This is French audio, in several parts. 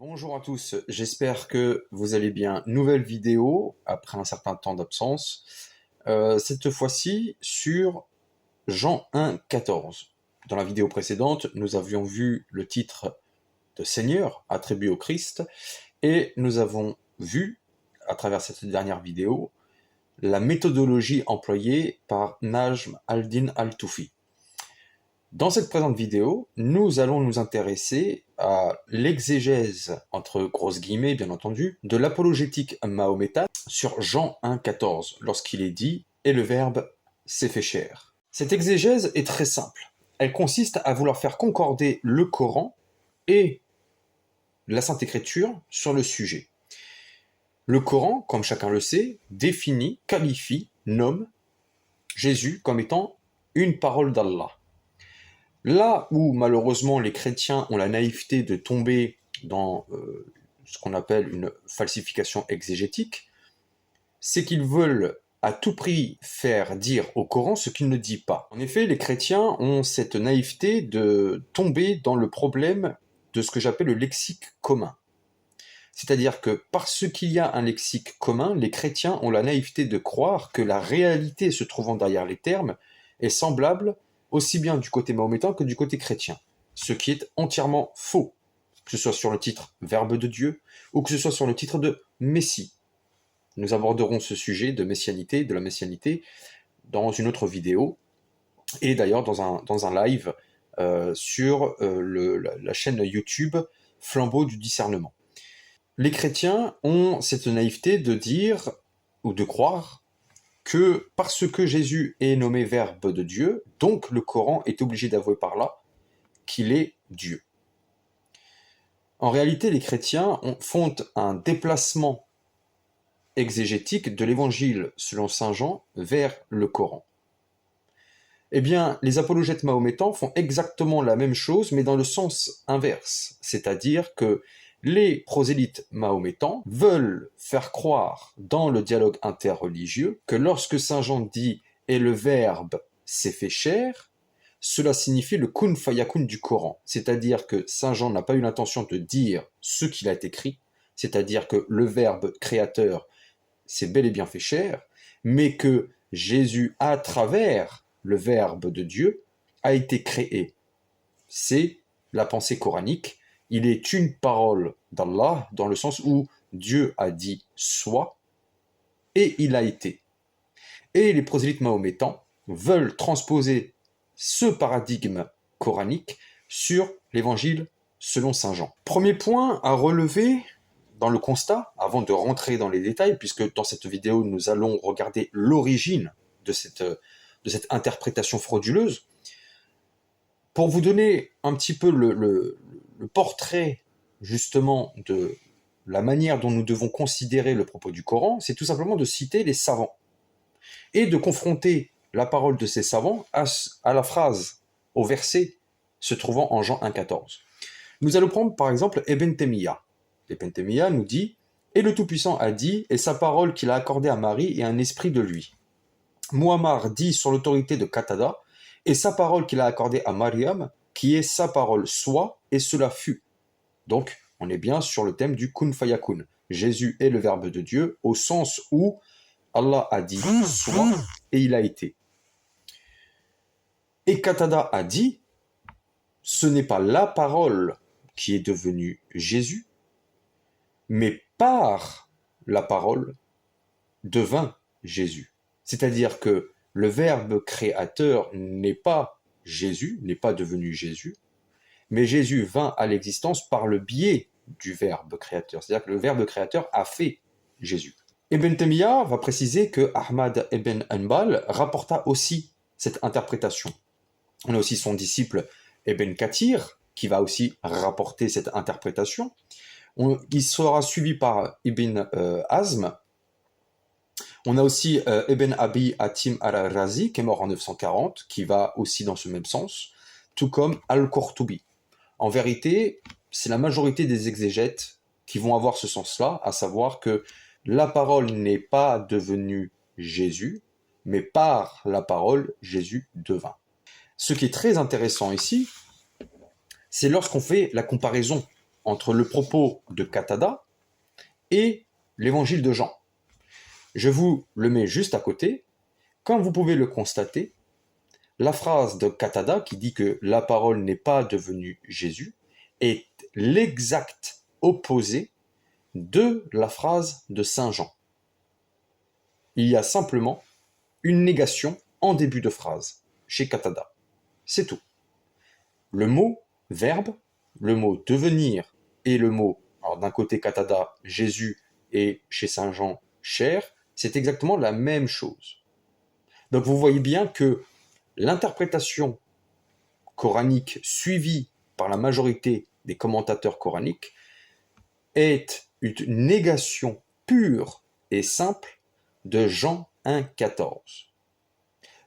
Bonjour à tous, j'espère que vous allez bien. Nouvelle vidéo après un certain temps d'absence. Cette fois-ci sur Jean 1,14. Dans la vidéo précédente, nous avions vu le titre de Seigneur attribué au Christ et nous avons vu, à travers cette dernière vidéo, la méthodologie employée par Najm al-Din al-Toufi. Dans cette présente vidéo, nous allons nous intéresser à l'exégèse, entre grosses guillemets bien entendu, de l'apologétique mahométane sur Jean 1,14, lorsqu'il est dit « Et le Verbe s'est fait chair ». Cette exégèse est très simple. Elle consiste à vouloir faire concorder le Coran et la Sainte Écriture sur le sujet. Le Coran, comme chacun le sait, définit, qualifie, nomme Jésus comme étant une parole d'Allah. Là où malheureusement les chrétiens ont la naïveté de tomber dans ce qu'on appelle une falsification exégétique, c'est qu'ils veulent à tout prix faire dire au Coran ce qu'il ne dit pas. En effet, les chrétiens ont cette naïveté de tomber dans le problème de ce que j'appelle le lexique commun. C'est-à-dire que parce qu'il y a un lexique commun, les chrétiens ont la naïveté de croire que la réalité se trouvant derrière les termes est semblable aussi bien du côté mahométan que du côté chrétien, ce qui est entièrement faux, que ce soit sur le titre Verbe de Dieu ou que ce soit sur le titre de Messie. Nous aborderons ce sujet de messianité, de la messianité, dans une autre vidéo, et d'ailleurs dans un live sur la chaîne YouTube Flambeau du discernement. Les chrétiens ont cette naïveté de dire, ou de croire, que parce que Jésus est nommé Verbe de Dieu, donc le Coran est obligé d'avouer par là qu'il est Dieu. En réalité, les chrétiens font un déplacement exégétique de l'évangile selon saint Jean vers le Coran. Eh bien, les apologètes mahométans font exactement la même chose, mais dans le sens inverse, c'est-à-dire que les prosélytes mahométans veulent faire croire dans le dialogue interreligieux que lorsque saint Jean dit « et le Verbe s'est fait chair », cela signifie le kun fayakun du Coran, c'est-à-dire que saint Jean n'a pas eu l'intention de dire ce qu'il a écrit, c'est-à-dire que le Verbe créateur s'est bel et bien fait chair, mais que Jésus, à travers le Verbe de Dieu, a été créé. C'est la pensée coranique. Il est une parole d'Allah, dans le sens où Dieu a dit « soit » et il a été. Et les prosélytes mahométans veulent transposer ce paradigme coranique sur l'évangile selon saint Jean. Premier point à relever dans le constat, avant de rentrer dans les détails, puisque dans cette vidéo nous allons regarder l'origine de cette interprétation frauduleuse, pour vous donner un petit peu le portrait justement de la manière dont nous devons considérer le propos du Coran, c'est tout simplement de citer les savants et de confronter la parole de ces savants à la phrase, au verset se trouvant en Jean 1,14. Nous allons prendre par exemple Ibn Taymiyyah. Ibn Taymiyyah nous dit « Et le Tout-Puissant a dit, et sa parole qu'il a accordée à Marie est un esprit de lui. » Muhammad dit sur l'autorité de Qatada, et sa parole qu'il a accordée à Mariam, qui est sa parole soit, et cela fut. Donc, on est bien sur le thème du kun fayakun. Jésus est le Verbe de Dieu, au sens où Allah a dit soit, et il a été. Et Qatada a dit, ce n'est pas la parole qui est devenue Jésus, mais par la parole devint Jésus. C'est-à-dire que le Verbe créateur n'est pas Jésus, n'est pas devenu Jésus, mais Jésus vint à l'existence par le biais du Verbe créateur. C'est-à-dire que le Verbe créateur a fait Jésus. Ibn Taymiyyah va préciser que Ahmad ibn Hanbal rapporta aussi cette interprétation. On a aussi son disciple Ibn Kathir, qui va aussi rapporter cette interprétation. Il sera suivi par Ibn Hazm. On a aussi Ibn Abi Hatim al-Razi, qui est mort en 940, qui va aussi dans ce même sens, tout comme Al-Qurtubi. En vérité, c'est la majorité des exégètes qui vont avoir ce sens-là, à savoir que la parole n'est pas devenue Jésus, mais par la parole, Jésus devint. Ce qui est très intéressant ici, c'est lorsqu'on fait la comparaison entre le propos de Qatada et l'évangile de Jean. Je vous le mets juste à côté. Comme vous pouvez le constater, la phrase de Qatada qui dit que la parole n'est pas devenue Jésus est l'exact opposé de la phrase de Saint Jean. Il y a simplement une négation en début de phrase chez Qatada. C'est tout. Le mot verbe, le mot devenir et le mot, alors d'un côté Qatada, Jésus et chez Saint Jean, chair, c'est exactement la même chose. Donc vous voyez bien que l'interprétation coranique suivie par la majorité des commentateurs coraniques est une négation pure et simple de Jean 1,14.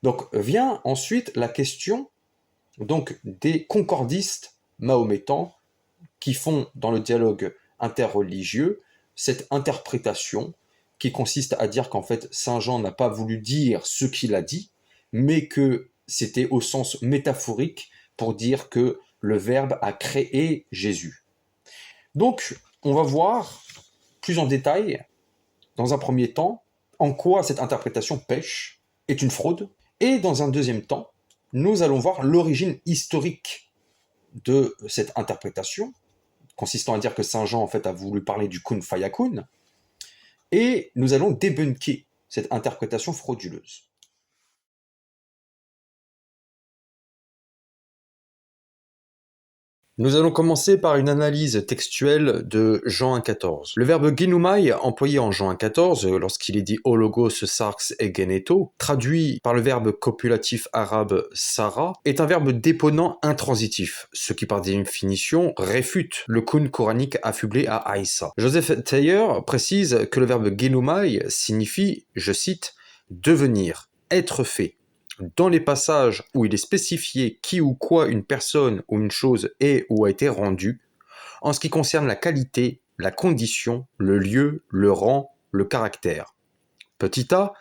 Donc vient ensuite la question donc, des concordistes mahométans qui font dans le dialogue interreligieux cette interprétation qui consiste à dire qu'en fait Saint Jean n'a pas voulu dire ce qu'il a dit, mais que c'était au sens métaphorique pour dire que le Verbe a créé Jésus. Donc, on va voir plus en détail, dans un premier temps, en quoi cette interprétation pêche, est une fraude, et dans un deuxième temps, nous allons voir l'origine historique de cette interprétation, consistant à dire que Saint Jean en fait a voulu parler du kun fayakun, et nous allons débunker cette interprétation frauduleuse. Nous allons commencer par une analyse textuelle de Jean 1,14. Le verbe genumai, employé en Jean 1,14, lorsqu'il est dit « ologos sarx et geneto », traduit par le verbe copulatif arabe « sara », est un verbe déponent intransitif, ce qui par définition réfute le kun coranique affublé à Aïssa. Joseph Thayer précise que le verbe genumai signifie, je cite, « devenir, être fait ». Dans les passages où il est spécifié qui ou quoi une personne ou une chose est ou a été rendue, en ce qui concerne la qualité, la condition, le lieu, le rang, le caractère. Petit a,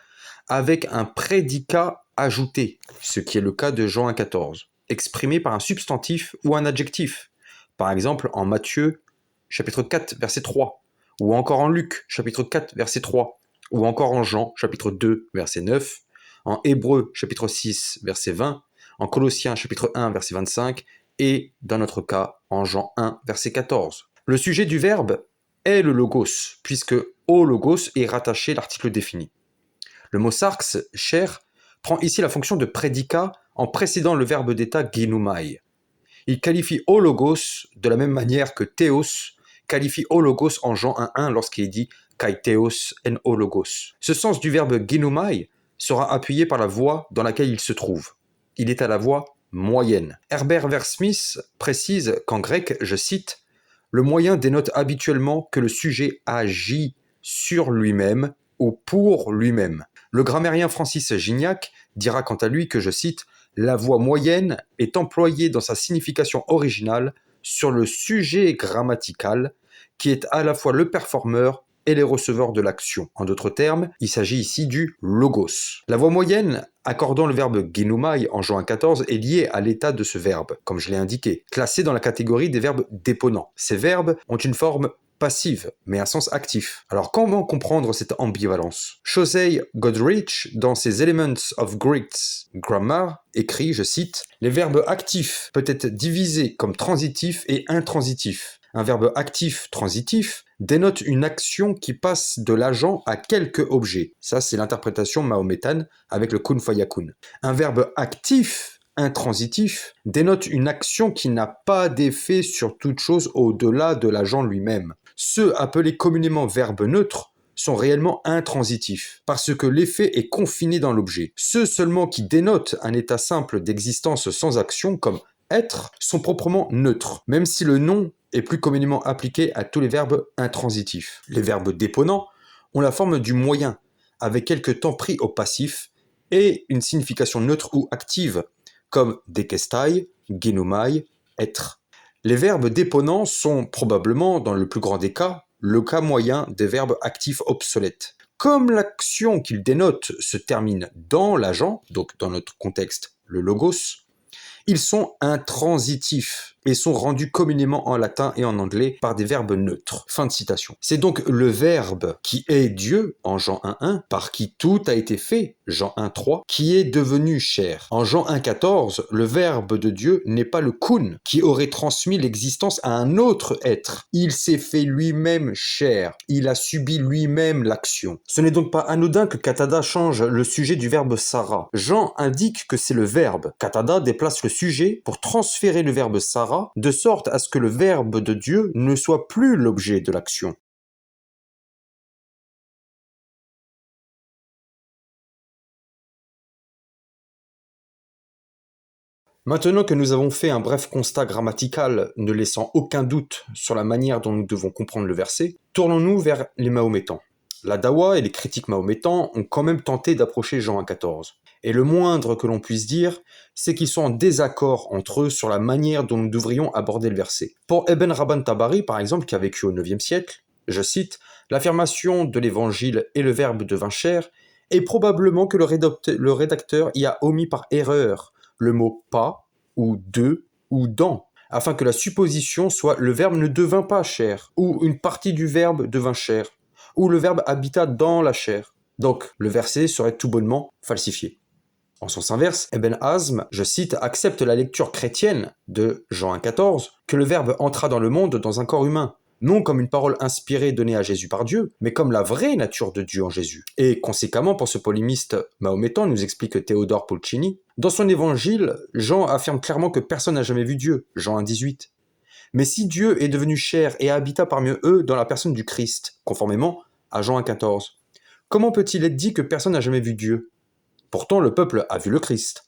avec un prédicat ajouté, ce qui est le cas de Jean 1,14, exprimé par un substantif ou un adjectif, par exemple en Matthieu, chapitre 4, verset 3, ou encore en Luc, chapitre 4, verset 3, ou encore en Jean, chapitre 2, verset 9, en Hébreux, chapitre 6, verset 20, en Colossiens, chapitre 1, verset 25, et, dans notre cas, en Jean 1, verset 14. Le sujet du verbe est le logos, puisque au logos est rattaché l'article défini. Le mot sarx, chair, prend ici la fonction de prédicat en précédant le verbe d'état genumai. Il qualifie au logos de la même manière que théos qualifie au logos en Jean 1.1 lorsqu'il est dit kai théos en o logos. Ce sens du verbe genumai sera appuyé par la voix dans laquelle il se trouve. Il est à la voix moyenne. Herbert Versmith précise qu'en grec, je cite, « Le moyen dénote habituellement que le sujet agit sur lui-même ou pour lui-même. » Le grammairien Francis Gignac dira quant à lui que, je cite, « La voix moyenne est employée dans sa signification originale sur le sujet grammatical qui est à la fois le performeur et les receveurs de l'action. » En d'autres termes, il s'agit ici du logos. La voix moyenne, accordant le verbe genumai en Jean 1,14, est liée à l'état de ce verbe, comme je l'ai indiqué, classé dans la catégorie des verbes déponents. Ces verbes ont une forme passive, mais un sens actif. Alors comment comprendre cette ambivalence? Shosei Goodrich, dans ses Elements of Greek Grammar, écrit, je cite, « Les verbes actifs peuvent être divisés comme transitifs et intransitifs. Un verbe actif transitif dénote une action qui passe de l'agent à quelque objet. » Ça, c'est l'interprétation mahométane avec le kun fayakun. Un verbe actif intransitif dénote une action qui n'a pas d'effet sur toute chose au-delà de l'agent lui-même. Ceux appelés communément verbes neutres sont réellement intransitifs, parce que l'effet est confiné dans l'objet. Ceux seulement qui dénotent un état simple d'existence sans action, comme être, sont proprement neutres, même si le nom est plus communément appliqué à tous les verbes intransitifs. Les verbes déponents ont la forme du moyen, avec quelques temps pris au passif, et une signification neutre ou active, comme dekestai, genumai, être. Les verbes déponents sont probablement, dans le plus grand des cas, le cas moyen des verbes actifs obsolètes. Comme l'action qu'ils dénotent se termine dans l'agent, donc dans notre contexte le logos, ils sont intransitifs, et sont rendus communément en latin et en anglais par des verbes neutres. Fin de citation. C'est donc le Verbe qui est Dieu, en Jean 1.1, par qui tout a été fait, Jean 1.3, qui est devenu chair. En Jean 1.14, le Verbe de Dieu n'est pas le Kun, qui aurait transmis l'existence à un autre être. Il s'est fait lui-même chair. Il a subi lui-même l'action. Ce n'est donc pas anodin que Qatada change le sujet du verbe Sarah. Jean indique que c'est le verbe. Qatada déplace le sujet pour transférer le verbe Sarah, de sorte à ce que le Verbe de Dieu ne soit plus l'objet de l'action. Maintenant que nous avons fait un bref constat grammatical ne laissant aucun doute sur la manière dont nous devons comprendre le verset, tournons-nous vers les Mahométans. La Dawa et les critiques mahométans ont quand même tenté d'approcher Jean 1.14. Et le moindre que l'on puisse dire, c'est qu'ils sont en désaccord entre eux sur la manière dont nous devrions aborder le verset. Pour Ibn Rabban Tabari, par exemple, qui a vécu au IXe siècle, je cite, « L'affirmation de l'évangile et le verbe devint chair est probablement que le rédacteur y a omis par erreur le mot pas, ou de, ou dans, afin que la supposition soit le verbe ne devint pas chair, ou une partie du verbe devint chair, ou le verbe habita dans la chair. Donc, le verset serait tout bonnement falsifié. En sens inverse, Ibn Hazm, je cite, accepte la lecture chrétienne de Jean 1.14, que le verbe entra dans le monde dans un corps humain, non comme une parole inspirée donnée à Jésus par Dieu, mais comme la vraie nature de Dieu en Jésus. Et conséquemment, pour ce polémiste mahométan, nous explique Théodore Pulcini, dans son évangile, Jean affirme clairement que personne n'a jamais vu Dieu, Jean 1.18. Mais si Dieu est devenu chair et habita parmi eux dans la personne du Christ, conformément à Jean 1.14, comment peut-il être dit que personne n'a jamais vu Dieu? Pourtant, le peuple a vu le Christ.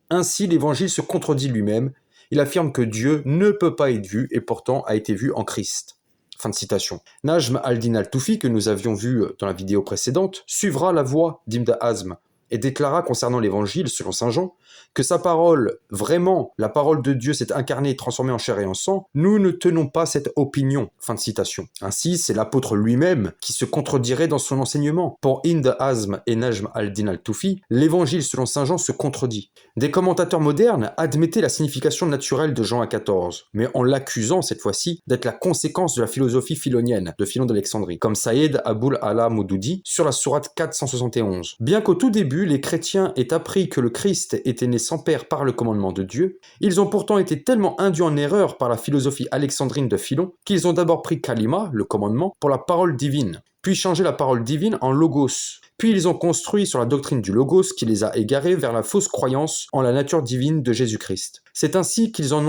Ainsi, l'évangile se contredit lui-même. Il affirme que Dieu ne peut pas être vu et pourtant a été vu en Christ. Fin de citation. Najm al-Din al-Toufi, que nous avions vu dans la vidéo précédente, suivra la voie d'Ibn Hazm et déclara concernant l'évangile, selon saint Jean, que sa parole, vraiment, la parole de Dieu s'est incarnée et transformée en chair et en sang, nous ne tenons pas cette opinion. Fin de citation. Ainsi, c'est l'apôtre lui-même qui se contredirait dans son enseignement. Pour Ibn Hazm et Najm al-Din al-Toufi, l'évangile selon saint Jean se contredit. Des commentateurs modernes admettaient la signification naturelle de Jean 1.14, mais en l'accusant cette fois-ci d'être la conséquence de la philosophie philonienne de Philon d'Alexandrie, comme Saïd Aboul Ala Moudoudi sur la sourate 471. Bien qu'au tout début, les chrétiens aient appris que le Christ était né sans père par le commandement de Dieu, ils ont pourtant été tellement induits en erreur par la philosophie alexandrine de Philon qu'ils ont d'abord pris kalima, le commandement, pour la parole divine, puis changé la parole divine en logos. Puis ils ont construit sur la doctrine du logos qui les a égarés vers la fausse croyance en la nature divine de Jésus-Christ. C'est ainsi qu'ils en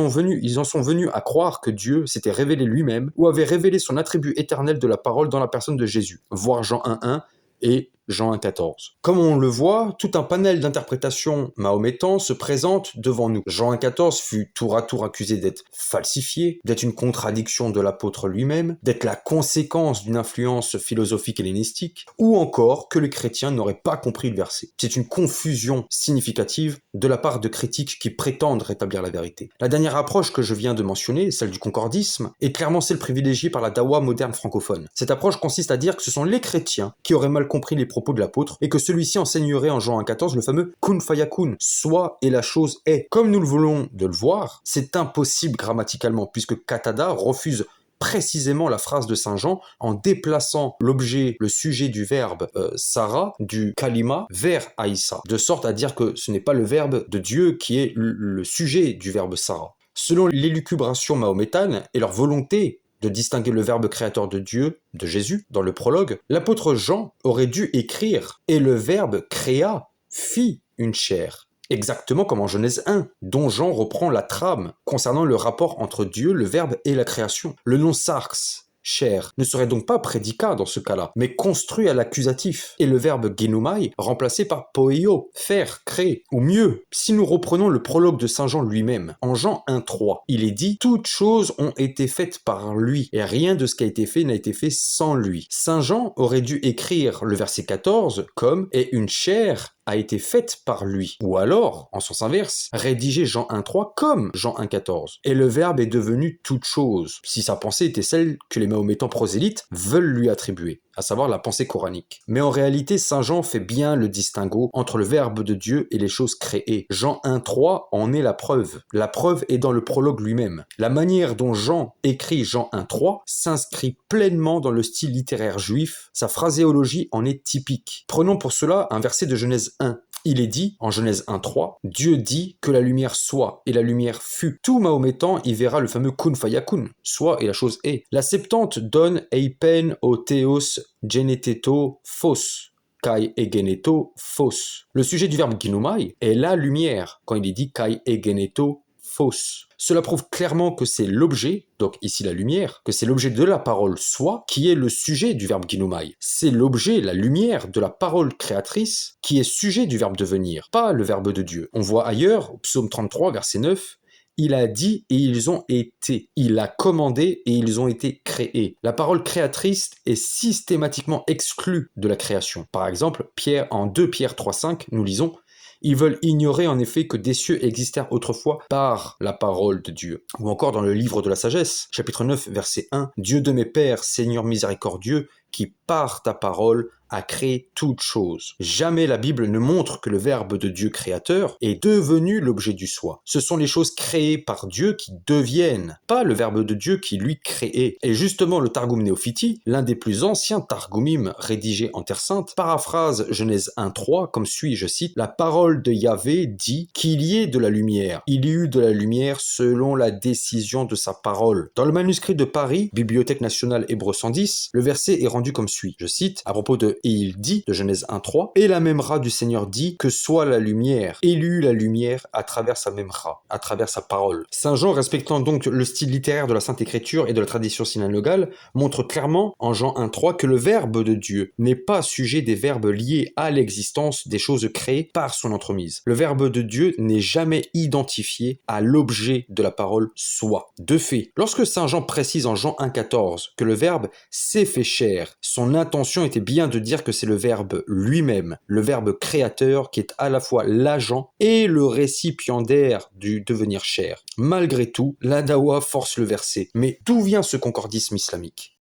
sont venus à croire que Dieu s'était révélé lui-même ou avait révélé son attribut éternel de la parole dans la personne de Jésus, voir Jean 1.1 et Jean 1.14. Comme on le voit, tout un panel d'interprétations mahométan se présente devant nous. Jean 1.14 fut tour à tour accusé d'être falsifié, d'être une contradiction de l'apôtre lui-même, d'être la conséquence d'une influence philosophique hellénistique, ou encore que les chrétiens n'auraient pas compris le verset. C'est une confusion significative de la part de critiques qui prétendent rétablir la vérité. La dernière approche que je viens de mentionner, celle du concordisme, est clairement celle privilégiée par la dawa moderne francophone. Cette approche consiste à dire que ce sont les chrétiens qui auraient mal compris les propos de l'apôtre et que celui-ci enseignerait en Jean 1.14 le fameux kun fayakun, soit et la chose est. Comme nous le voulons de le voir, c'est impossible grammaticalement puisque Qatada refuse précisément la phrase de saint Jean en déplaçant l'objet, le sujet du verbe Sarah, du kalima, vers Aïssa, de sorte à dire que ce n'est pas le verbe de Dieu qui est le sujet du verbe Sarah. Selon l'élucubration mahométane et leur volonté de distinguer le verbe créateur de Dieu, de Jésus, dans le prologue, l'apôtre Jean aurait dû écrire « Et le verbe créa, fit une chair ». Exactement comme en Genèse 1, dont Jean reprend la trame concernant le rapport entre Dieu, le verbe et la création. Le nom sarx, chair, ne serait donc pas prédicat dans ce cas-là, mais construit à l'accusatif, et le verbe genomai remplacé par poio, faire, créer. Ou mieux, si nous reprenons le prologue de saint Jean lui-même, en Jean 1.3, il est dit « Toutes choses ont été faites par lui, et rien de ce qui a été fait n'a été fait sans lui ». Saint Jean aurait dû écrire le verset 14 comme « Et une chair a été faite par lui ». Ou alors, en sens inverse, rédiger Jean 1.3 comme Jean 1.14. Et le verbe est devenu toute chose, si sa pensée était celle que les mahométans prosélytes veulent lui attribuer, à savoir la pensée coranique. Mais en réalité, saint Jean fait bien le distinguo entre le Verbe de Dieu et les choses créées. Jean 1,3 en est la preuve. La preuve est dans le prologue lui-même. La manière dont Jean écrit Jean 1,3 s'inscrit pleinement dans le style littéraire juif. Sa phraséologie en est typique. Prenons pour cela un verset de Genèse 1. Il est dit, en Genèse 1,3, Dieu dit que la lumière soit, et la lumière fut. Tout mahométan y verra le fameux kun fayakun, soit et la chose est. La Septante donne eipen o theos geneteto phos, kai egeneto phos. Le sujet du verbe ginomai est la lumière, quand il est dit kai egeneto phos. Cela prouve clairement que c'est l'objet, donc ici la lumière, que c'est l'objet de la parole soit, qui est le sujet du verbe ginomai. C'est l'objet, la lumière de la parole créatrice, qui est sujet du verbe devenir, pas le verbe de Dieu. On voit ailleurs, au psaume 33, verset 9, il a dit et ils ont été. Il a commandé et ils ont été créés. La parole créatrice est systématiquement exclue de la création. Par exemple, en 2 Pierre 3,5, nous lisons ils veulent ignorer en effet que des cieux existèrent autrefois par la parole de Dieu. Ou encore dans le livre de la sagesse, chapitre 9, verset 1, Dieu de mes pères, Seigneur miséricordieux, qui par ta parole a créé toute chose. Jamais la Bible ne montre que le Verbe de Dieu créateur est devenu l'objet du soi. Ce sont les choses créées par Dieu qui deviennent, pas le Verbe de Dieu qui lui créait. Et justement le Targum Néophiti, l'un des plus anciens Targumim rédigés en Terre Sainte, paraphrase Genèse 1.3 comme suit, je cite, la parole de Yahvé dit qu'il y ait de la lumière. Il y eut de la lumière selon la décision de sa parole. Dans le manuscrit de Paris, Bibliothèque nationale Hébreu 110, le verset est rendu comme suit, je cite, à propos de et il dit, de Genèse 1.3, et la Memra du Seigneur dit que soit la lumière. Il eut la lumière à travers sa Memra, à travers sa parole. Saint Jean, respectant donc le style littéraire de la Sainte Écriture et de la tradition synagogale, montre clairement en Jean 1.3 que le Verbe de Dieu n'est pas sujet des verbes liés à l'existence des choses créées par son entremise. Le Verbe de Dieu n'est jamais identifié à l'objet de la parole soit. De fait, lorsque Saint Jean précise en Jean 1.14 que le Verbe s'est fait chair, son intention était bien de dire que c'est le Verbe lui-même, le Verbe créateur qui est à la fois l'agent et le récipiendaire du devenir chair. Malgré tout, la Dawa force le verset. Mais d'où vient ce concordisme islamique ?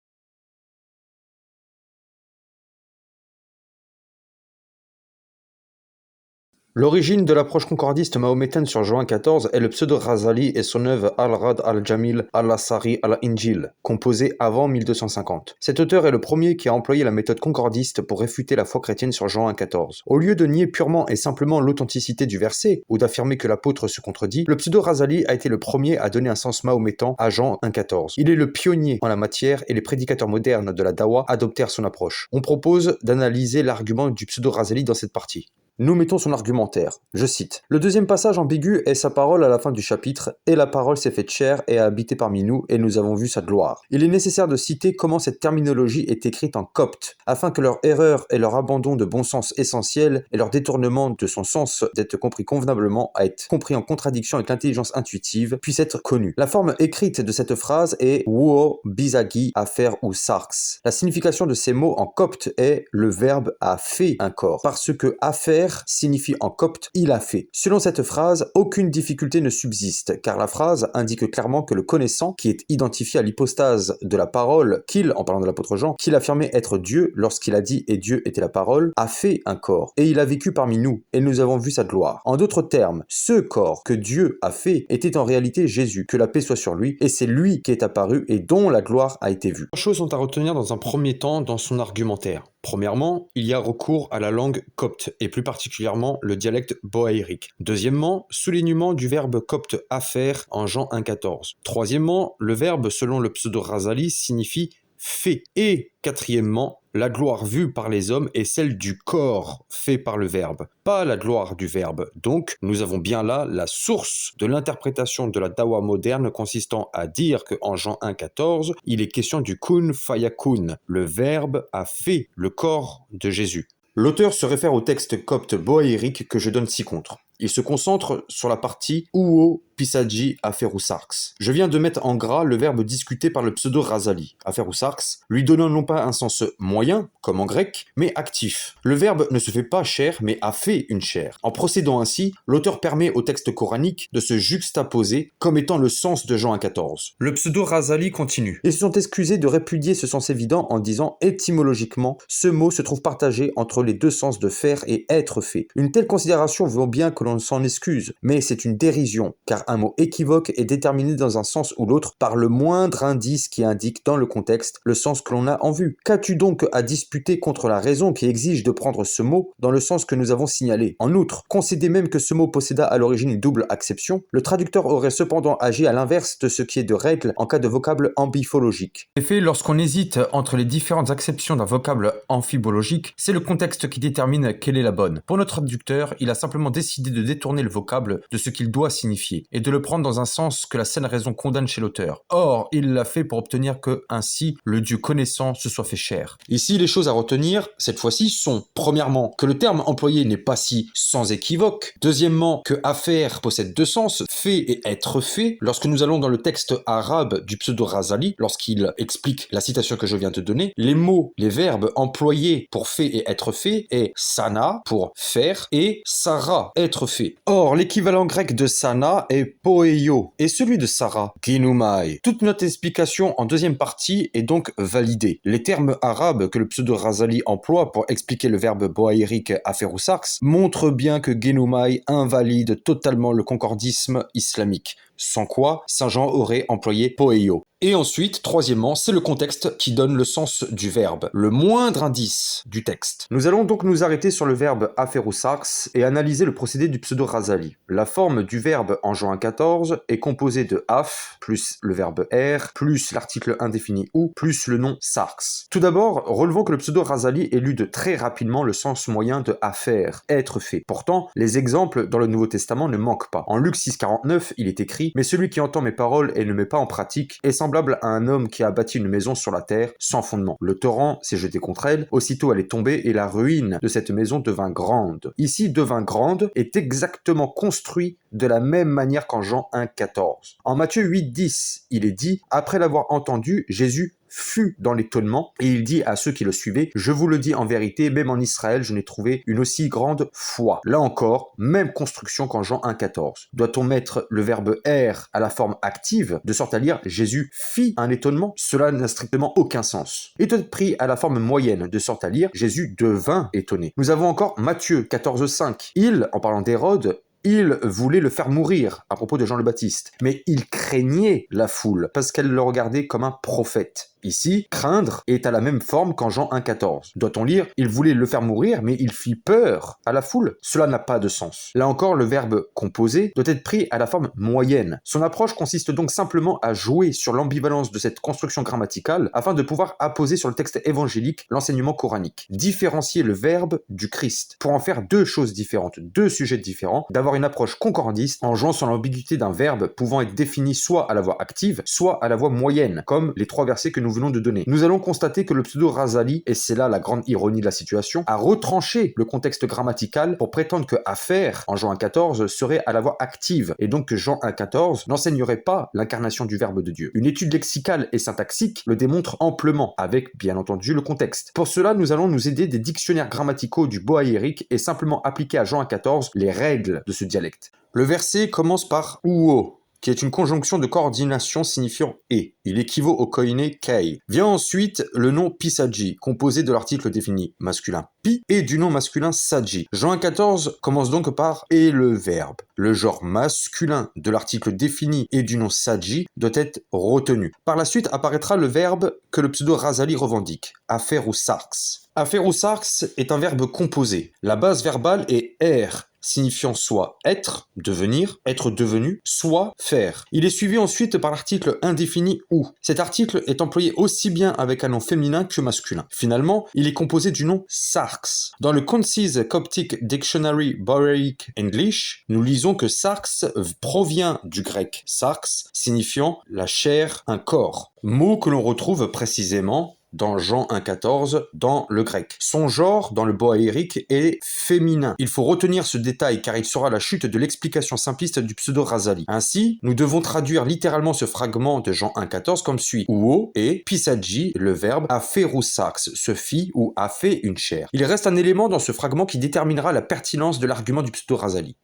L'origine de l'approche concordiste mahométaine sur Jean 14 est le pseudo-Ghazali et son œuvre Al-Rad al-Jamil al-Asari al-Injil, composée avant 1250. Cet auteur est le premier qui a employé la méthode concordiste pour réfuter la foi chrétienne sur Jean 1.14. Au lieu de nier purement et simplement l'authenticité du verset, ou d'affirmer que l'apôtre se contredit, le pseudo-Ghazali a été le premier à donner un sens mahométan à Jean 1.14. Il est le pionnier en la matière et les prédicateurs modernes de la Dawa adoptèrent son approche. On propose d'analyser l'argument du pseudo-Ghazali dans cette partie. Nous mettons son argumentaire. Je cite. Le deuxième passage ambigu est sa parole à la fin du chapitre « Et la parole s'est faite chair et a habité parmi nous, et nous avons vu sa gloire ». Il est nécessaire de citer comment cette terminologie est écrite en copte, afin que leur erreur et leur abandon de bon sens essentiel et leur détournement de son sens d'être compris convenablement à être compris en contradiction avec l'intelligence intuitive puissent être connus. La forme écrite de cette phrase est « Wuo bizagi afer ou sarx ». La signification de ces mots en copte est le verbe « a fait un corps », parce que « afer » signifie en copte « il a fait ». Selon cette phrase, aucune difficulté ne subsiste, car la phrase indique clairement que le connaissant, qui est identifié à l'hypostase de la parole en parlant de l'apôtre Jean, qu'il affirmait être Dieu lorsqu'il a dit « et Dieu était la parole », a fait un corps, et il a vécu parmi nous, et nous avons vu sa gloire. En d'autres termes, ce corps que Dieu a fait était en réalité Jésus, que la paix soit sur lui, et c'est lui qui est apparu et dont la gloire a été vue. Trois choses sont à retenir dans un premier temps dans son argumentaire. Premièrement, il y a recours à la langue copte, et plus particulièrement le dialecte bohaïrique. Deuxièmement, soulignement du verbe copte affaire en Jean 1.14. Troisièmement, le verbe selon le pseudo-Ghazali signifie fait. Et quatrièmement, la gloire vue par les hommes est celle du corps fait par le verbe, pas la gloire du verbe. Donc, nous avons bien là la source de l'interprétation de la dawa moderne consistant à dire qu'en Jean 1.14, il est question du kun fayakun. Le verbe a fait le corps de Jésus. L'auteur se réfère au texte copte bohaïrique que je donne ci-contre. Il se concentre sur la partie « Uo Pisadji Aferousarx. Je viens de mettre en gras le verbe discuté par le pseudo-Razali, Aferousarx, lui donnant non pas un sens moyen, comme en grec, mais actif. Le verbe ne se fait pas chair, mais a fait une chair. En procédant ainsi, l'auteur permet au texte coranique de se juxtaposer comme étant le sens de Jean 1,14. Le pseudo-Razali continue. Ils se sont excusés de répudier ce sens évident en disant étymologiquement, ce mot se trouve partagé entre les deux sens de faire et être fait. Une telle considération vaut bien que l'on s'en excuse, mais c'est une dérision, car un mot équivoque est déterminé dans un sens ou l'autre par le moindre indice qui indique dans le contexte le sens que l'on a en vue. Qu'as-tu donc à disputer contre la raison qui exige de prendre ce mot dans le sens que nous avons signalé? En outre, concédez même que ce mot posséda à l'origine une double acception, le traducteur aurait cependant agi à l'inverse de ce qui est de règle en cas de vocable ambiphologique. En effet, lorsqu'on hésite entre les différentes acceptions d'un vocable amphibologique, c'est le contexte qui détermine quelle est la bonne. Pour notre traducteur, il a simplement décidé de détourner le vocable de ce qu'il doit signifier, et de le prendre dans un sens que la saine raison condamne chez l'auteur. Or, il l'a fait pour obtenir que, ainsi, le Dieu connaissant se soit fait chair. Ici, les choses à retenir, cette fois-ci, sont, premièrement, que le terme employé n'est pas si sans équivoque. Deuxièmement, que affaire possède deux sens, fait et être fait. Lorsque nous allons dans le texte arabe du pseudo-Razali, lorsqu'il explique la citation que je viens de donner, les mots, les verbes employés pour fait et être fait est sana pour faire et sara, être fait. Or, l'équivalent grec de sana est poeio et celui de sara, ginumai. Toute notre explication en deuxième partie est donc validée. Les termes arabes que le pseudo-Razali emploie pour expliquer le verbe boaïrique aferousarx montrent bien que ginumai invalide totalement le concordisme islamique. Sans quoi, Saint Jean aurait employé poeio. Et ensuite, troisièmement, c'est le contexte qui donne le sens du verbe, le moindre indice du texte. Nous allons donc nous arrêter sur le verbe aferousarx et analyser le procédé du pseudo-Razali. La forme du verbe en Jean 1,14 est composée de af, plus le verbe er, plus l'article indéfini ou, plus le nom sarx. Tout d'abord, relevons que le pseudo-Razali élude très rapidement le sens moyen de affaire, être fait. Pourtant, les exemples dans le Nouveau Testament ne manquent pas. En Luc 6,49, il est écrit « Mais celui qui entend mes paroles et ne met pas en pratique est semblable à un homme qui a bâti une maison sur la terre sans fondement. Le torrent s'est jeté contre elle, aussitôt elle est tombée et la ruine de cette maison devint grande. » Ici, devint grande est exactement construit de la même manière qu'en Jean 1,14. En Matthieu 8,10, il est dit « Après l'avoir entendu, Jésus fut dans l'étonnement, et il dit à ceux qui le suivaient, « Je vous le dis en vérité, même en Israël, je n'ai trouvé une aussi grande foi. » Là encore, même construction qu'en Jean 1,14. Doit-on mettre le verbe « er » à la forme active, de sorte à lire « Jésus fit un étonnement » ? Cela n'a strictement aucun sens. Et doit être pris à la forme moyenne, de sorte à lire « Jésus devint étonné ». Nous avons encore Matthieu 14,5. Il, en parlant d'Hérode, il voulait le faire mourir, à propos de Jean le Baptiste. Mais il craignait la foule, parce qu'elle le regardait comme un prophète. Ici, craindre est à la même forme qu'en Jean 1,14. Doit-on lire « Il voulait le faire mourir, mais il fit peur à la foule ». Cela n'a pas de sens. Là encore, le verbe « composer » doit être pris à la forme moyenne. Son approche consiste donc simplement à jouer sur l'ambivalence de cette construction grammaticale afin de pouvoir apposer sur le texte évangélique l'enseignement coranique. Différencier le verbe du Christ pour en faire deux choses différentes, deux sujets différents, d'avoir une approche concordiste en jouant sur l'ambiguïté d'un verbe pouvant être défini soit à la voix active, soit à la voix moyenne, comme les trois versets que nous venons de donner. Nous allons constater que le pseudo-Razali, et c'est là la grande ironie de la situation, a retranché le contexte grammatical pour prétendre que affaire, en Jean 1,14, serait à la voix active, et donc que Jean 1,14 n'enseignerait pas l'incarnation du Verbe de Dieu. Une étude lexicale et syntaxique le démontre amplement, avec bien entendu le contexte. Pour cela, nous allons nous aider des dictionnaires grammaticaux du boaïrique et simplement appliquer à Jean 1,14 les règles de ce dialecte. Le verset commence par ouo, qui est une conjonction de coordination signifiant « et ». Il équivaut au koiné « kei ». Vient ensuite le nom pisadji, composé de l'article défini masculin « pi » et du nom masculin « sadji ». Jean 1,14 commence donc par « et le verbe ». Le genre masculin de l'article défini et du nom sadji doit être retenu. Par la suite apparaîtra le verbe que le pseudo-Razali revendique, « aferousarx ». Aferousarx est un verbe composé. La base verbale est « er », signifiant soit être, devenir, être devenu, soit faire. Il est suivi ensuite par l'article indéfini ou. Cet article est employé aussi bien avec un nom féminin que masculin. Finalement, il est composé du nom sarx. Dans le Concise Coptic Dictionary Boaïrique English, nous lisons que sarx provient du grec sarx, signifiant la chair, un corps. Mot que l'on retrouve précisément dans Jean 1,14 dans le grec. Son genre dans le boaérique est féminin. Il faut retenir ce détail car il sera la chute de l'explication simpliste du pseudo-Razali. Ainsi, nous devons traduire littéralement ce fragment de Jean 1,14 comme suit. Uo et pisagi, le verbe aphéroussax, se fit ou a fait une chair. Il reste un élément dans ce fragment qui déterminera la pertinence de l'argument du pseudo-Razali.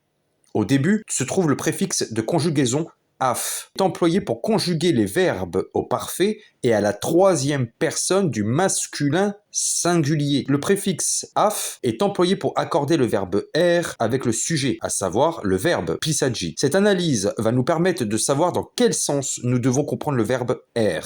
Au début se trouve le préfixe de conjugaison af, est employé pour conjuguer les verbes au parfait et à la troisième personne du masculin singulier. Le préfixe af est employé pour accorder le verbe er avec le sujet, à savoir le verbe pisagi. Cette analyse va nous permettre de savoir dans quel sens nous devons comprendre le verbe er.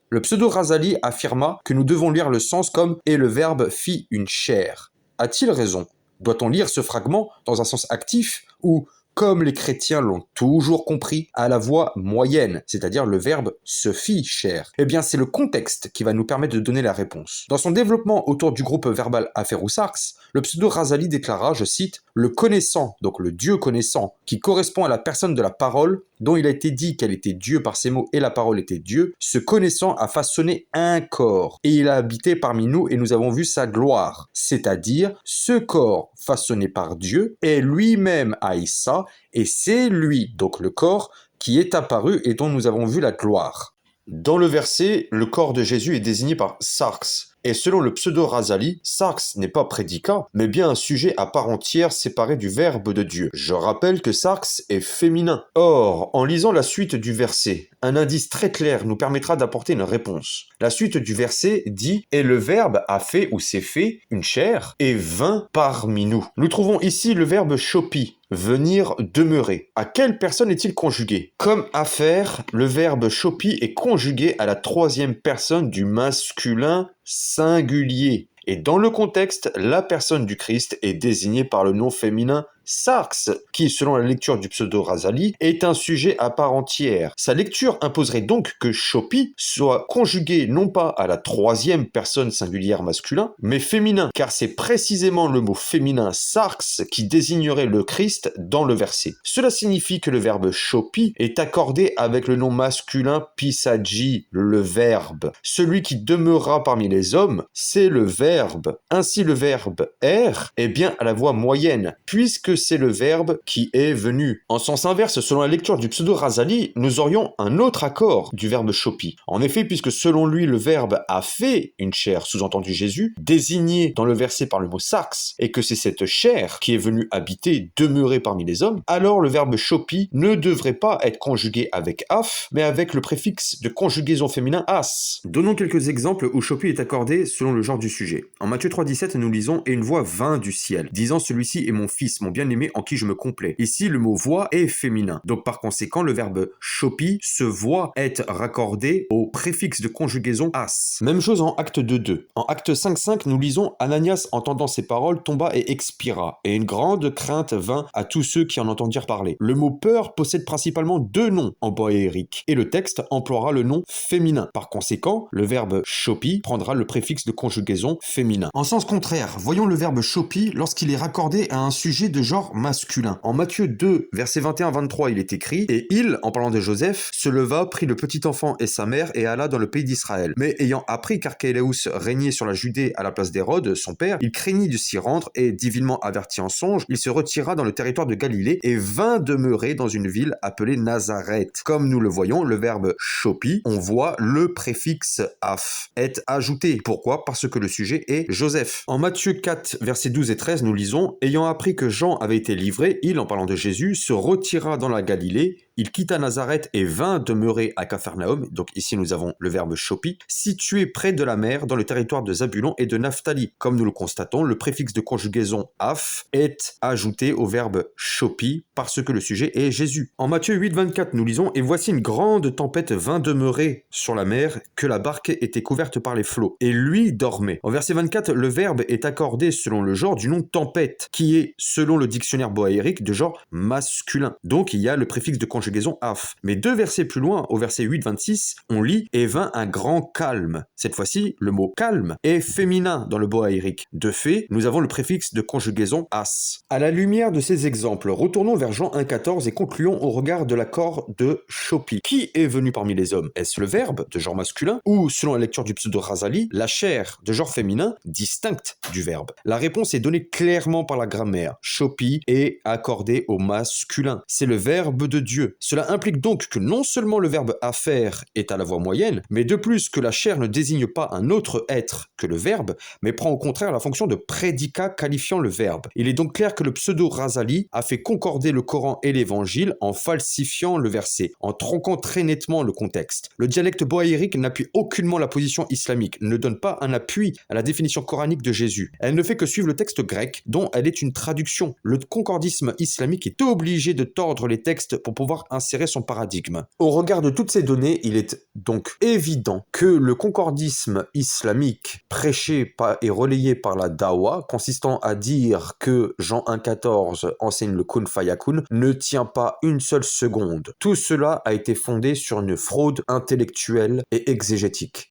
Le pseudo-Razali affirma que nous devons lire le sens comme « et le verbe fit une chair ». A-t-il raison? Doit-on lire ce fragment dans un sens actif ou, comme les chrétiens l'ont toujours compris, à la voix moyenne, c'est-à-dire le verbe se fit chair? Eh bien, c'est le contexte qui va nous permettre de donner la réponse. Dans son développement autour du groupe verbal aphéroussax, le pseudo-Razali déclara, je cite, « Le connaissant, donc le Dieu connaissant, qui correspond à la personne de la parole, dont il a été dit qu'elle était Dieu par ses mots et la parole était Dieu, ce connaissant a façonné un corps, et il a habité parmi nous et nous avons vu sa gloire. C'est-à-dire, ce corps façonné par Dieu est lui-même Aïssa, et c'est lui, donc le corps, qui est apparu et dont nous avons vu la gloire. » Dans le verset, le corps de Jésus est désigné par sarx. Et selon le pseudo-Razali, sarx n'est pas prédicat, mais bien un sujet à part entière séparé du verbe de Dieu. Je rappelle que sarx est féminin. Or, en lisant la suite du verset, un indice très clair nous permettra d'apporter une réponse. La suite du verset dit « Et le verbe a fait ou s'est fait une chair et vint parmi nous ». Nous trouvons ici le verbe chopi, venir demeurer. À quelle personne est-il conjugué? Comme affaire, le verbe chopi est conjugué à la troisième personne du masculin singulier. Et dans le contexte, la personne du Christ est désignée par le nom féminin sarx, qui, selon la lecture du pseudo-Razali, est un sujet à part entière. Sa lecture imposerait donc que chopi soit conjugué non pas à la troisième personne singulière masculin, mais féminin, car c'est précisément le mot féminin sarx qui désignerait le Christ dans le verset. Cela signifie que le verbe chopi est accordé avec le nom masculin pisagi, le verbe. Celui qui demeurera parmi les hommes, c'est le verbe. Ainsi, le verbe er est bien à la voix moyenne, puisque c'est le verbe qui est venu. En sens inverse, selon la lecture du pseudo-Razali, nous aurions un autre accord du verbe chopi. En effet, puisque selon lui, le verbe a fait une chair, sous-entendu Jésus, désigné dans le verset par le mot sarx, et que c'est cette chair qui est venue habiter, demeurer parmi les hommes, alors le verbe chopi ne devrait pas être conjugué avec af, mais avec le préfixe de conjugaison féminin as. Donnons quelques exemples où chopi est accordé selon le genre du sujet. En Matthieu 3,17, nous lisons « Et une voix vint du ciel, disant celui-ci est mon fils, mon bien-aimé en qui je me complais ». Ici, le mot voix est féminin. Donc par conséquent, le verbe chopi se voit être raccordé au préfixe de conjugaison as. Même chose en Acte 2.2. En Acte 5.5, nous lisons « Ananias, entendant ces paroles, tomba et expira, et une grande crainte vint à tous ceux qui en entendirent parler ». Le mot peur possède principalement deux noms en boaérique, et le texte emploiera le nom féminin. Par conséquent, le verbe chopi prendra le préfixe de conjugaison féminin. En sens contraire, voyons le verbe chopi lorsqu'il est raccordé à un sujet de genre masculin. En Matthieu 2, versets 21-23, il est écrit « Et il, en parlant de Joseph, se leva, prit le petit enfant et sa mère et alla dans le pays d'Israël. Mais ayant appris qu'Archélaüs régnait sur la Judée à la place d'Hérode, son père, il craignit de s'y rendre et, divinement averti en songe, il se retira dans le territoire de Galilée et vint demeurer dans une ville appelée Nazareth. » Comme nous le voyons, le verbe chopi, on voit le préfixe af est ajouté. Pourquoi? Parce que le sujet est Joseph. En Matthieu 4, versets 12 et 13, nous lisons « Ayant appris que Jean avait été livré, il, en parlant de Jésus, se retira dans la Galilée. Il quitta Nazareth et vint demeurer à Capharnaüm », donc ici nous avons le verbe chopi, situé près de la mer dans le territoire de Zabulon et de Naphtali. Comme nous le constatons, le préfixe de conjugaison af est ajouté au verbe chopi parce que le sujet est Jésus. En Matthieu 8, 24, nous lisons « Et voici une grande tempête vint demeurer sur la mer, que la barque était couverte par les flots. Et lui dormait. » En verset 24, le verbe est accordé selon le genre du nom tempête, qui est, selon le dictionnaire boaérique, de genre masculin. Donc il y a le préfixe de conjugaison conjugaison af. Mais 2 versets plus loin, au verset 8-26, on lit « Et vint un grand calme ». Cette fois-ci, le mot « calme » est féminin dans le boaérique. De fait, nous avons le préfixe de conjugaison as. À la lumière de ces exemples, retournons vers Jean 1,14 et concluons au regard de l'accord de Shopi. Qui est venu parmi les hommes? Est-ce le verbe, de genre masculin, ou, selon la lecture du pseudo-Razali, la chair, de genre féminin, distincte du verbe? La réponse est donnée clairement par la grammaire. Shopi est accordé au masculin. C'est le verbe de Dieu. Cela implique donc que non seulement le verbe affaire est à la voix moyenne, mais de plus que la chair ne désigne pas un autre être que le verbe, mais prend au contraire la fonction de prédicat qualifiant le verbe. Il est donc clair que le pseudo-Razali a fait concorder le Coran et l'Évangile en falsifiant le verset, en tronquant très nettement le contexte. Le dialecte boaérique n'appuie aucunement la position islamique, ne donne pas un appui à la définition coranique de Jésus. Elle ne fait que suivre le texte grec, dont elle est une traduction. Le concordisme islamique est obligé de tordre les textes pour pouvoir insérer son paradigme. Au regard de toutes ces données, il est donc évident que le concordisme islamique prêché et relayé par la dawa, consistant à dire que Jean 1,14 enseigne le kun fayakun, ne tient pas une seule seconde. Tout cela a été fondé sur une fraude intellectuelle et exégétique.